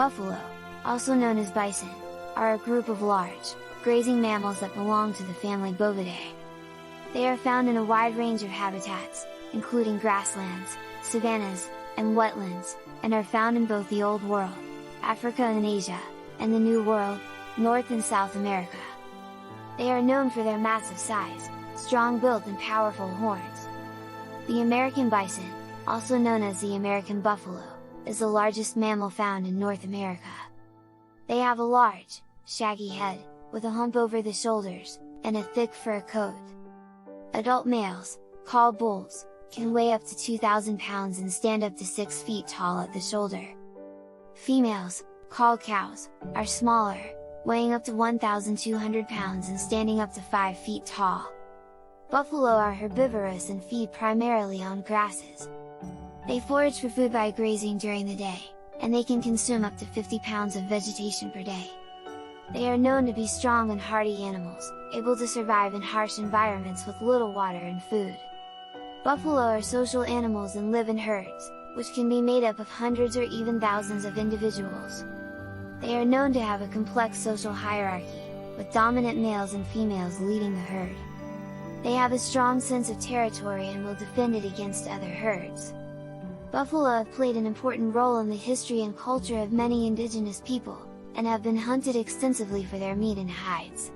Buffalo, also known as bison, are a group of large, grazing mammals that belong to the family Bovidae. They are found in a wide range of habitats, including grasslands, savannas, and wetlands, and are found in both the Old World, Africa and Asia, and the New World, North and South America. They are known for their massive size, strong build and powerful horns. The American bison, also known as the American buffalo, is the largest mammal found in North America. They have a large, shaggy head, with a hump over the shoulders, and a thick fur coat. Adult males, called bulls, can weigh up to 2,000 pounds and stand up to 6 feet tall at the shoulder. Females, called cows, are smaller, weighing up to 1,200 pounds and standing up to 5 feet tall. Buffalo are herbivorous and feed primarily on grasses. They forage for food by grazing during the day, and they can consume up to 50 pounds of vegetation per day. They are known to be strong and hardy animals, able to survive in harsh environments with little water and food. Buffalo are social animals and live in herds, which can be made up of hundreds or even thousands of individuals. They are known to have a complex social hierarchy, with dominant males and females leading the herd. They have a strong sense of territory and will defend it against other herds. Buffalo have played an important role in the history and culture of many indigenous people, and have been hunted extensively for their meat and hides.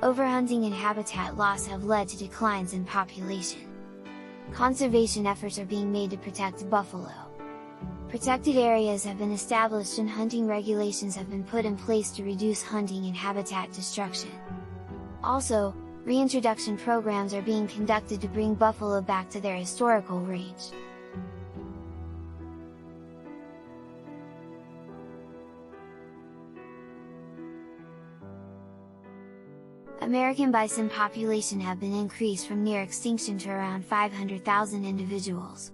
Overhunting and habitat loss have led to declines in population. Conservation efforts are being made to protect buffalo. Protected areas have been established and hunting regulations have been put in place to reduce hunting and habitat destruction. Also, reintroduction programs are being conducted to bring buffalo back to their historical range. American bison population have been increased from near extinction to around 500,000 individuals.